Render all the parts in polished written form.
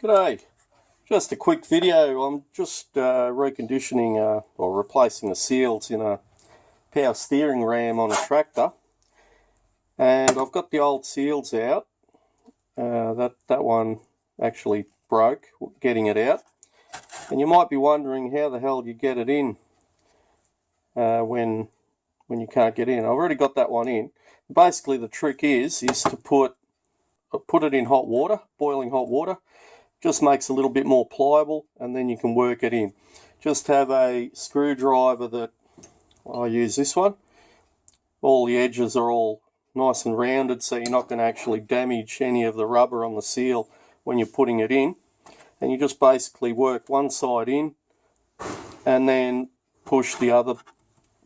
G'day, just a quick video. I'm just reconditioning or replacing the seals in a power steering ram on a tractor, and I've got the old seals out. That one actually broke getting it out, and you might be wondering how the hell you get it in when you can't get in. I've already got that one in. Basically the trick is to put it in hot water, boiling hot water. Just makes it a little bit more pliable, and then you can work it in. Just have a screwdriver that I use this one. All the edges are all nice and rounded, so you're not going to actually damage any of the rubber on the seal when you're putting it in. And you just basically work one side in and then push the other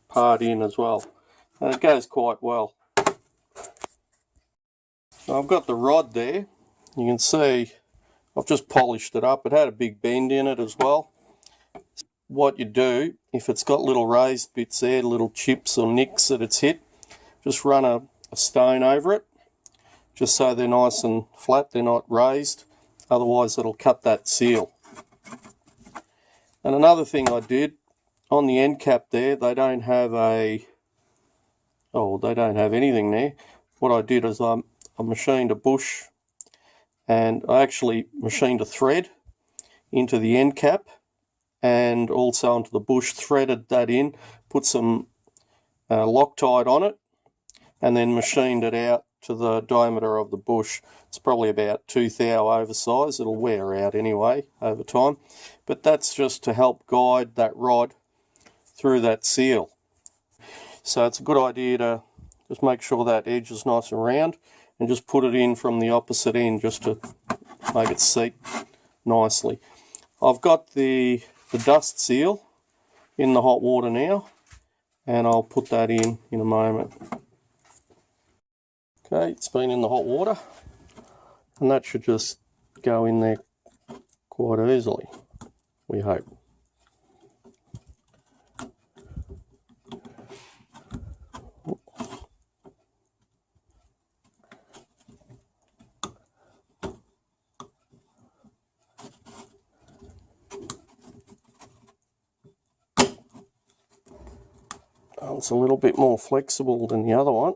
part in as well. And it goes quite well. So I've got the rod there. You can see I've just polished it up. It had a big bend in it as well. What you do, if it's got little raised bits there, little chips or nicks that it's hit, just run a stone over it, just so they're nice and flat, they're not raised. Otherwise it'll cut that seal. And another thing I did, on the end cap there, they don't have anything there. What I did is I machined a bush, and I actually machined a thread into the end cap and also onto the bush, threaded that in, put some Loctite on it, and then machined it out to the diameter of the bush. It's probably about 2 thou oversize. It'll wear out anyway over time, but that's just to help guide that rod through that seal. So it's a good idea to just make sure that edge is nice and round, and just put it in from the opposite end just to make it seat nicely. I've got the dust seal in the hot water now, and I'll put that in a moment. Okay, it's been in the hot water, and that should just go in there quite easily, we hope. It's a little bit more flexible than the other one.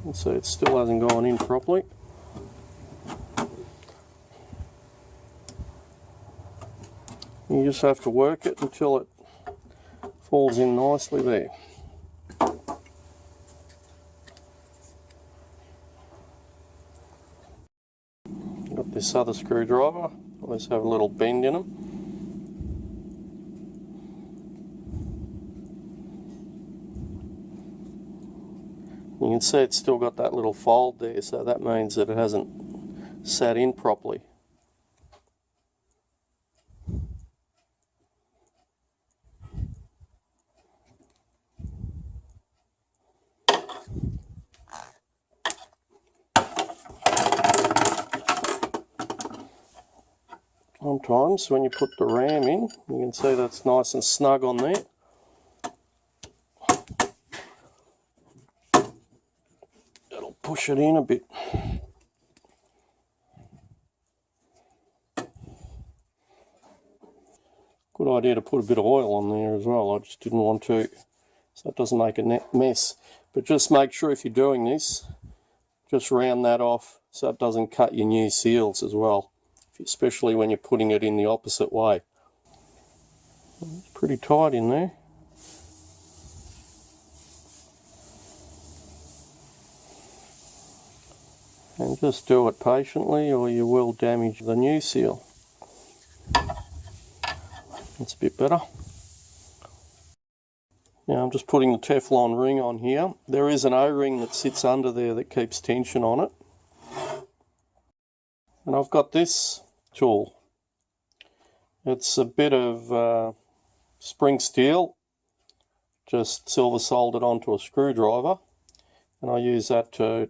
And so it still hasn't gone in properly. You just have to work it until it falls in nicely there. Got this other screwdriver. Always have a little bend in them. You can see it's still got that little fold there, so that means that it hasn't sat in properly. Sometimes when you put the ram in, you can see that's nice and snug on there. It'll push it in a bit. Good idea to put a bit of oil on there as well. I just didn't want to, so it doesn't make a mess. But just make sure if you're doing this, just round that off so it doesn't cut your new seals as well, especially when you're putting it in the opposite way. It's pretty tight in there. And just do it patiently or you will damage the new seal. That's a bit better. Now I'm just putting the Teflon ring on here. There is an O-ring that sits under there that keeps tension on it. And I've got this tool. It's a bit of spring steel, just silver soldered onto a screwdriver, and I use that to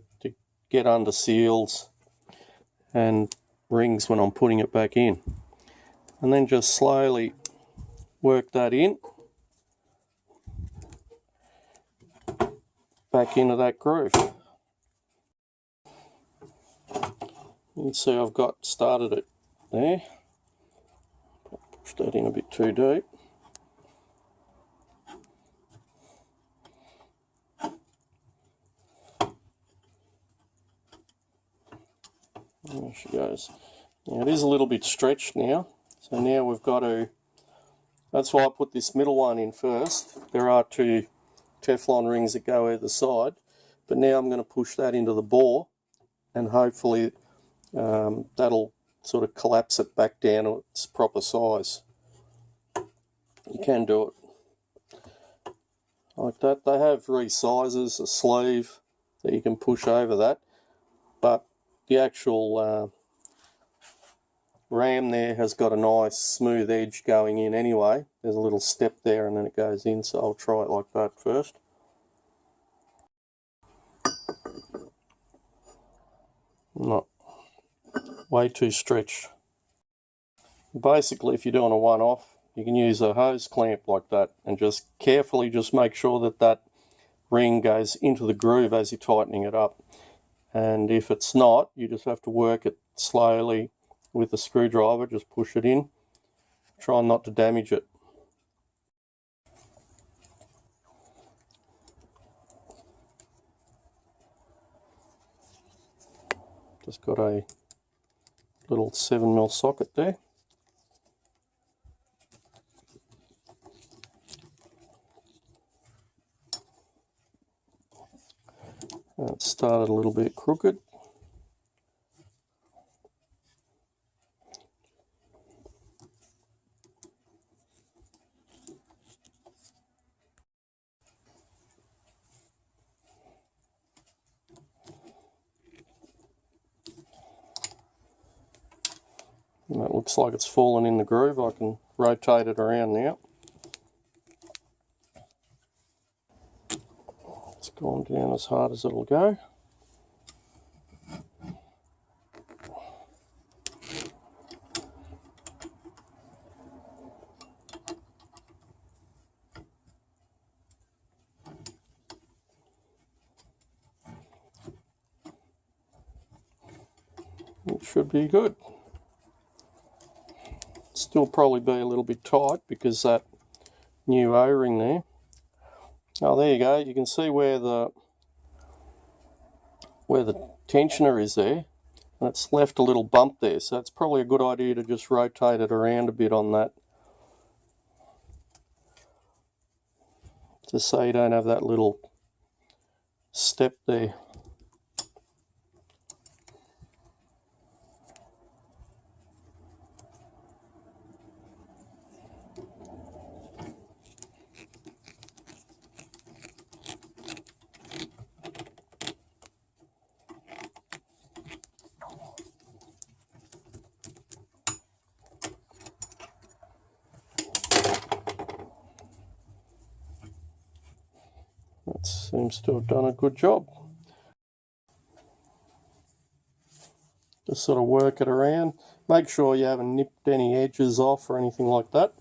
get under seals and rings when I'm putting it back in. And then just slowly work that in, back into that groove. You can see I've got started it there. Push that in a bit too deep. There she goes. Now it is a little bit stretched now, so now we've got to, that's why I put this middle one in first. There are 2 Teflon rings that go either side, but now I'm going to push that into the bore, and hopefully that'll sort of collapse it back down to its proper size. You can do it like that. They have resizes, a sleeve that you can push over that, but the actual ram there has got a nice smooth edge going in anyway. There's a little step there and then it goes in, so I'll try it like that first. Not way too stretched. Basically, if you're doing a one-off, you can use a hose clamp like that and just carefully just make sure that that ring goes into the groove as you're tightening it up. And if it's not, you just have to work it slowly with a screwdriver, just push it in, try not to damage it. Just got a little 7mm socket there. And it started a little bit crooked. And that looks like it's fallen in the groove. I can rotate it around now. It's gone down as hard as it'll go. It should be good. Still probably be a little bit tight because that new O-ring there. Oh, there you go. You can see where the tensioner is there, and it's left a little bump there. So it's probably a good idea to just rotate it around a bit on that, just so you don't have that little step there. That seems to have done a good job. Just sort of work it around. Make sure you haven't nipped any edges off or anything like that.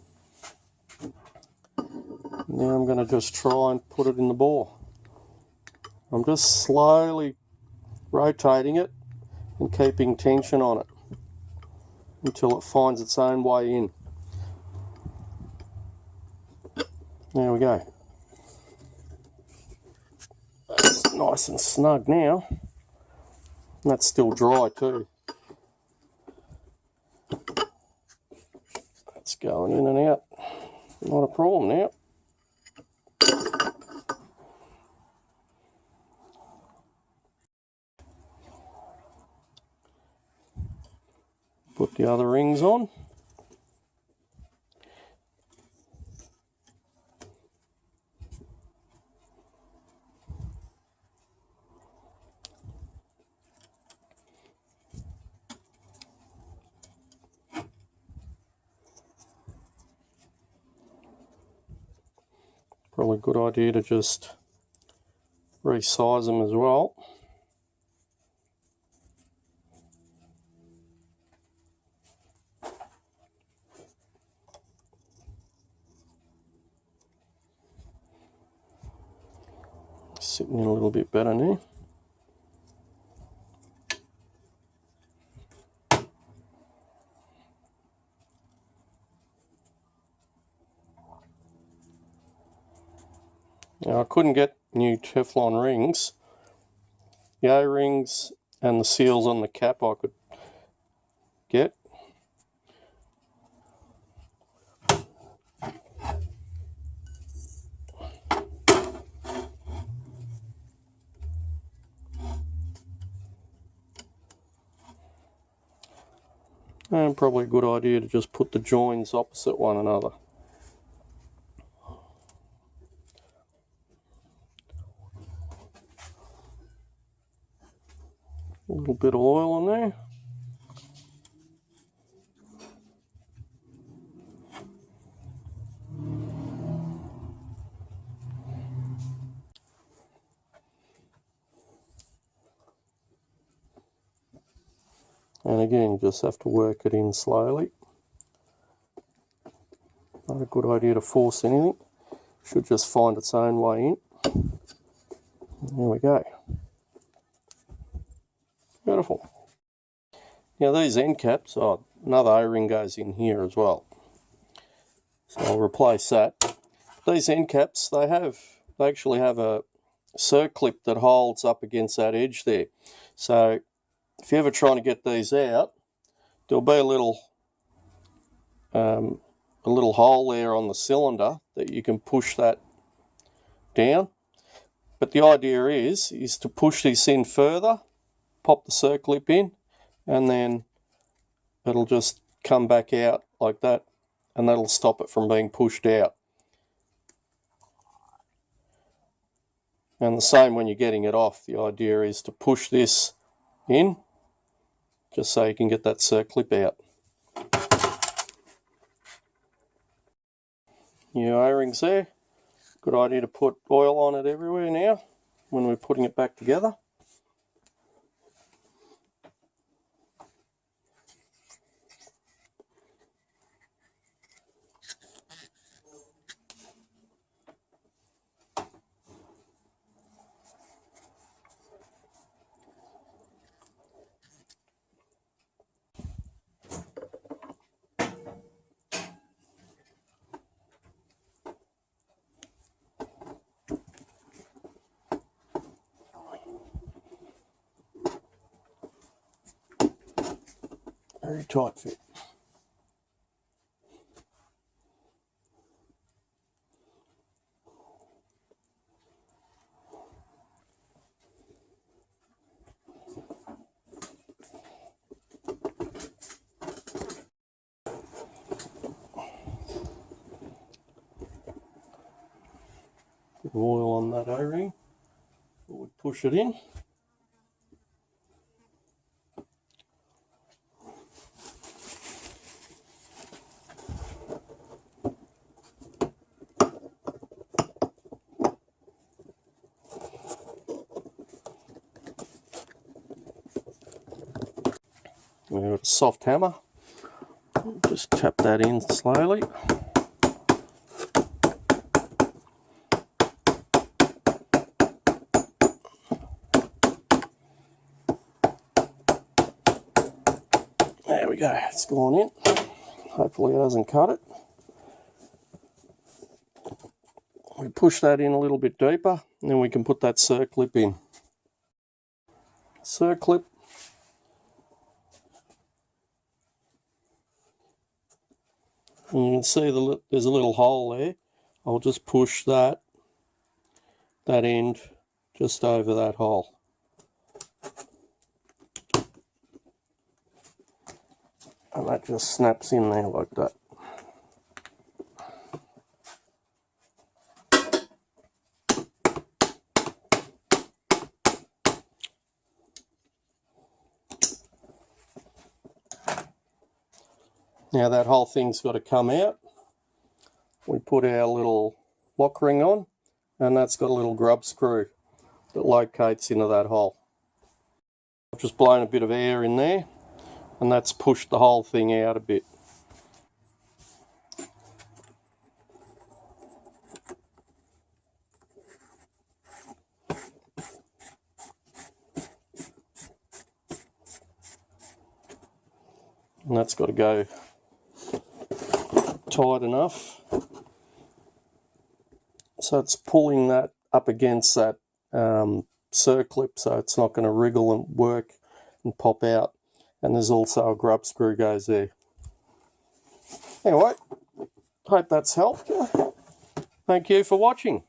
Now I'm going to just try and put it in the bore. I'm just slowly rotating it and keeping tension on it until it finds its own way in. There we go. That's nice and snug now. And that's still dry too. That's going in and out. Not a problem now. Put the other rings on. Probably a good idea to just resize them as well. sitting in a little bit better now. Now I couldn't get new Teflon rings. The O-rings and the seals on the cap I could get. And probably a good idea to just put the joins opposite one another. A little bit of oil on there. And again, you just have to work it in slowly. Not a good idea to force anything. Should just find its own way in. There we go. Beautiful. Now these end caps, another O-ring goes in here as well. So I'll replace that. These end caps, they actually have a circlip that holds up against that edge there. So if you're ever trying to get these out, there'll be a little hole there on the cylinder that you can push that down. But the idea is to push this in further, pop the circlip in, and then it'll just come back out like that, and that'll stop it from being pushed out. And the same when you're getting it off, the idea is to push this in, just so you can get that circlip out. New O-rings there. Good idea to put oil on it everywhere now when we're putting it back together. Very tight fit. Bit of oil on that O-ring. We'll push it in. We've got a soft hammer. Just tap that in slowly. There we go, it's gone in. Hopefully it hasn't cut it. We push that in a little bit deeper, and then we can put that circlip in. Circlip. And you can see there's a little hole there. I'll just push that end just over that hole. And that just snaps in there like that. Now that whole thing's got to come out. We put our little lock ring on, and that's got a little grub screw that locates into that hole. I've just blown a bit of air in there, and that's pushed the whole thing out a bit. And that's got to go tight enough. So it's pulling that up against that circlip, so it's not going to wriggle and work and pop out. And there's also a grub screw goes there. Anyway, hope that's helped. Thank you for watching.